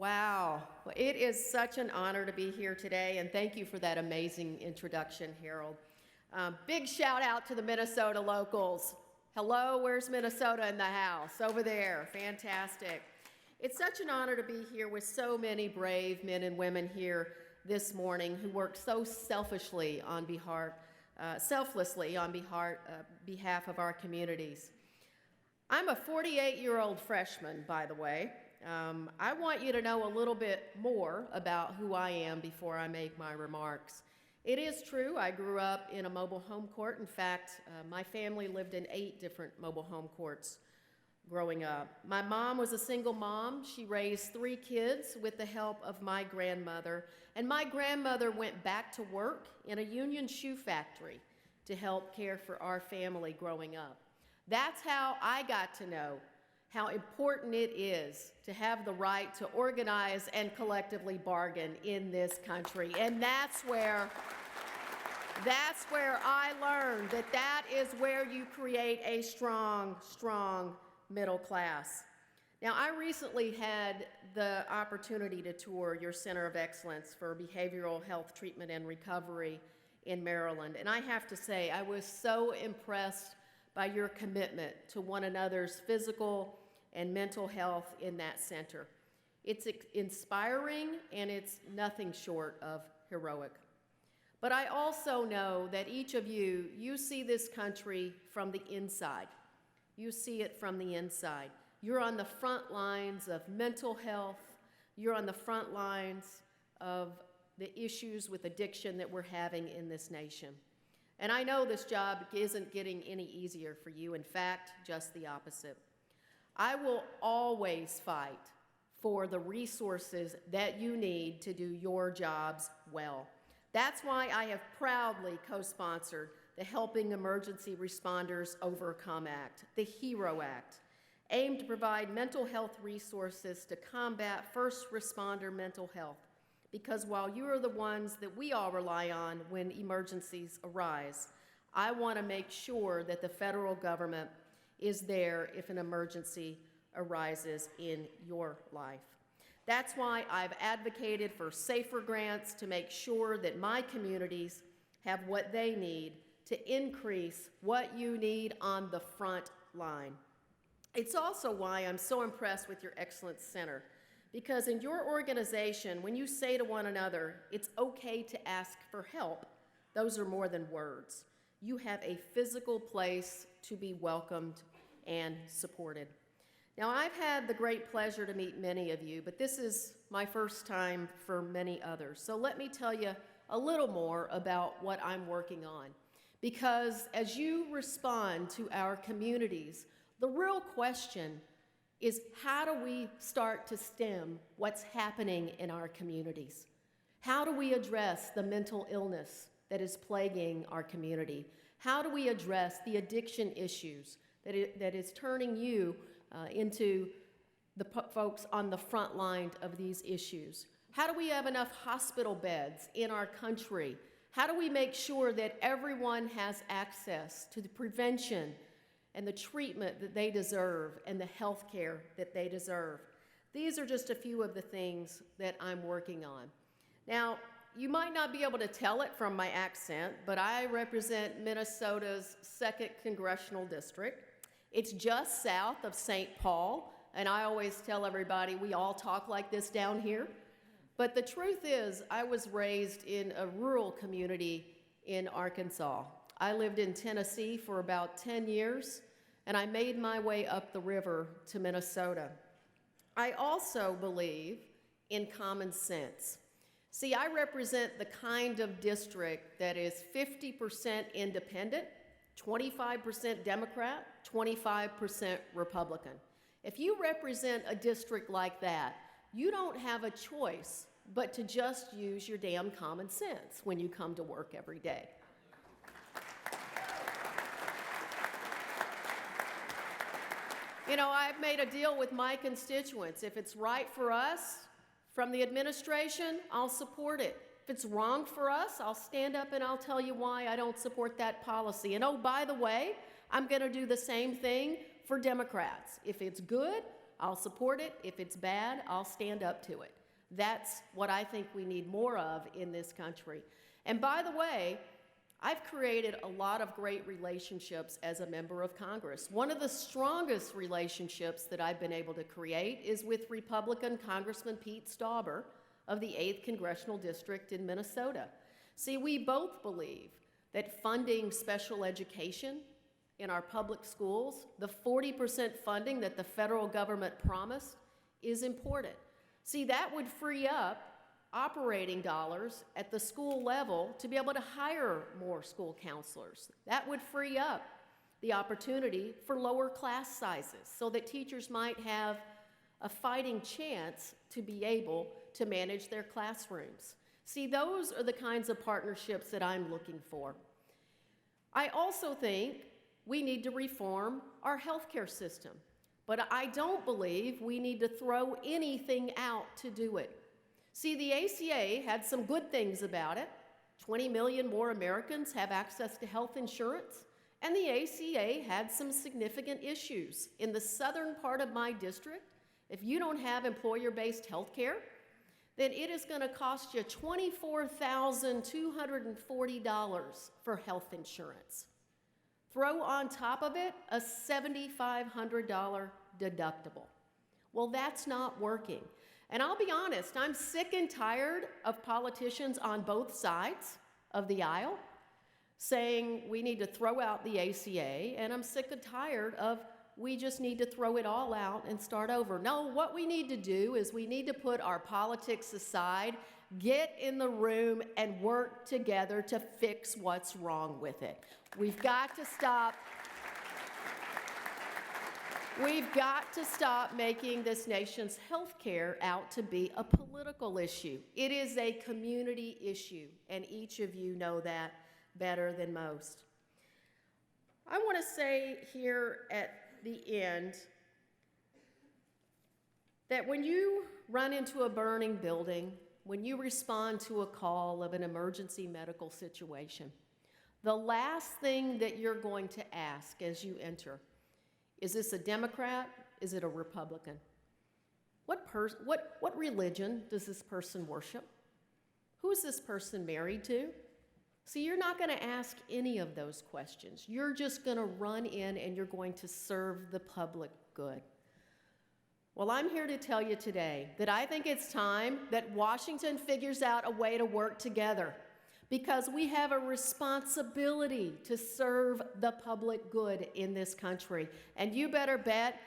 Wow. Well, it is such an honor to be here today, and thank you for that amazing introduction, Harold. Big shout out to the Minnesota locals. Hello, where's Minnesota in the house? Over there. Fantastic. It's such an honor to be here with so many brave men and women here this morning who work so selflessly on behalf of our communities. I'm a 48-year-old freshman, by the way. I want you to know a little bit more about who I am before I make my remarks. It is true, I grew up in a mobile home court. In fact, my family lived in 8 different mobile home courts growing up. My mom was a single mom. She raised 3 kids with the help of my grandmother, and my grandmother went back to work in a union shoe factory to help care for our family growing up. That's how I got to know how important it is to have the right to organize and collectively bargain in this country. And that's where I learned that is where you create a strong middle class. Now, I recently had the opportunity to tour your Center of Excellence for Behavioral Health Treatment and Recovery in Maryland, and I have to say, I was so impressed by your commitment to one another's physical and mental health in that center. It's inspiring, and it's nothing short of heroic. But I also know that each of you see this country from the inside. You see it from the inside. You're on the front lines of mental health. You're on the front lines of the issues with addiction that we're having in this nation. And I know this job isn't getting any easier for you. In fact, just the opposite. I will always fight for the resources that you need to do your jobs well. That's why I have proudly co-sponsored the Helping Emergency Responders Overcome Act, the HERO Act, aimed to provide mental health resources to combat first responder mental health. Because while you are the ones that we all rely on when emergencies arise, I want to make sure that the federal government is there if an emergency arises in your life. That's why I've advocated for safer grants to make sure that my communities have what they need to increase what you need on the front line. It's also why I'm so impressed with your Excellence Center, because in your organization, when you say to one another, it's okay to ask for help, those are more than words. You have a physical place to be welcomed and supported. Now, I've had the great pleasure to meet many of you, but this is my first time for many others. So let me tell you a little more about what I'm working on. Because as you respond to our communities, the real question is, how do we start to stem what's happening in our communities? How do we address the mental illness that is plaguing our community? How do we address the addiction issues that is turning you into the folks on the front line of these issues? How do we have enough hospital beds in our country? How do we make sure that everyone has access to the prevention and the treatment that they deserve and the health care that they deserve? These are just a few of the things that I'm working on. Now, you might not be able to tell it from my accent, but I represent Minnesota's 2nd Congressional District. It's just south of St. Paul, and I always tell everybody we all talk like this down here. But the truth is, I was raised in a rural community in Arkansas. I lived in Tennessee for about 10 years, and I made my way up the river to Minnesota. I also believe in common sense. See, I represent the kind of district that is 50% independent, 25% Democrat, 25% Republican. If you represent a district like that, you don't have a choice but to just use your damn common sense when you come to work every day. You know, I've made a deal with my constituents. If it's right for us from the administration, I'll support it. If it's wrong for us, I'll stand up and I'll tell you why I don't support that policy. And oh, by the way, I'm going to do the same thing for Democrats. If it's good, I'll support it. If it's bad, I'll stand up to it. That's what I think we need more of in this country. And by the way, I've created a lot of great relationships as a member of Congress. One of the strongest relationships that I've been able to create is with Republican Congressman Pete Stauber of the 8th Congressional District in Minnesota. See, we both believe that funding special education in our public schools, the 40% funding that the federal government promised, is important. See, that would free up operating dollars at the school level to be able to hire more school counselors. That would free up the opportunity for lower class sizes so that teachers might have a fighting chance to be able to manage their classrooms. See, those are the kinds of partnerships that I'm looking for. I also think we need to reform our healthcare system, but I don't believe we need to throw anything out to do it. See, the ACA had some good things about it. 20 million more Americans have access to health insurance, and the ACA had some significant issues. In the southern part of my district, if you don't have employer-based health care, then it is going to cost you $24,240 for health insurance. Throw on top of it a $7,500 deductible. Well, that's not working. And I'll be honest, I'm sick and tired of politicians on both sides of the aisle saying we need to throw out the ACA, and I'm sick and tired of we just need to throw it all out and start over. No, what we need to do is we need to put our politics aside, get in the room, and work together to fix what's wrong with it. We've got to stop making this nation's health care out to be a political issue. It is a community issue, and each of you know that better than most. I want to say here at the end that when you run into a burning building, when you respond to a call of an emergency medical situation, the last thing that you're going to ask as you enter, is this a Democrat? Is it a Republican? What religion does this person worship? Who is this person married to? See, you're not going to ask any of those questions. You're just going to run in and you're going to serve the public good. Well, I'm here to tell you today that I think it's time that Washington figures out a way to work together, because we have a responsibility to serve the public good in this country. And you better bet,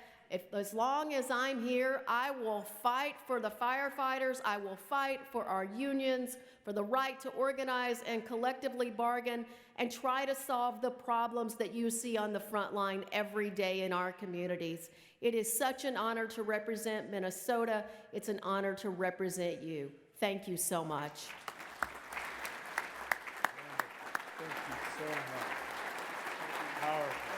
as long as I'm here, I will fight for the firefighters, I will fight for our unions, for the right to organize and collectively bargain, and try to solve the problems that you see on the front line every day in our communities. It is such an honor to represent Minnesota. It's an honor to represent you. Thank you so much. Thank you so much. Powerful.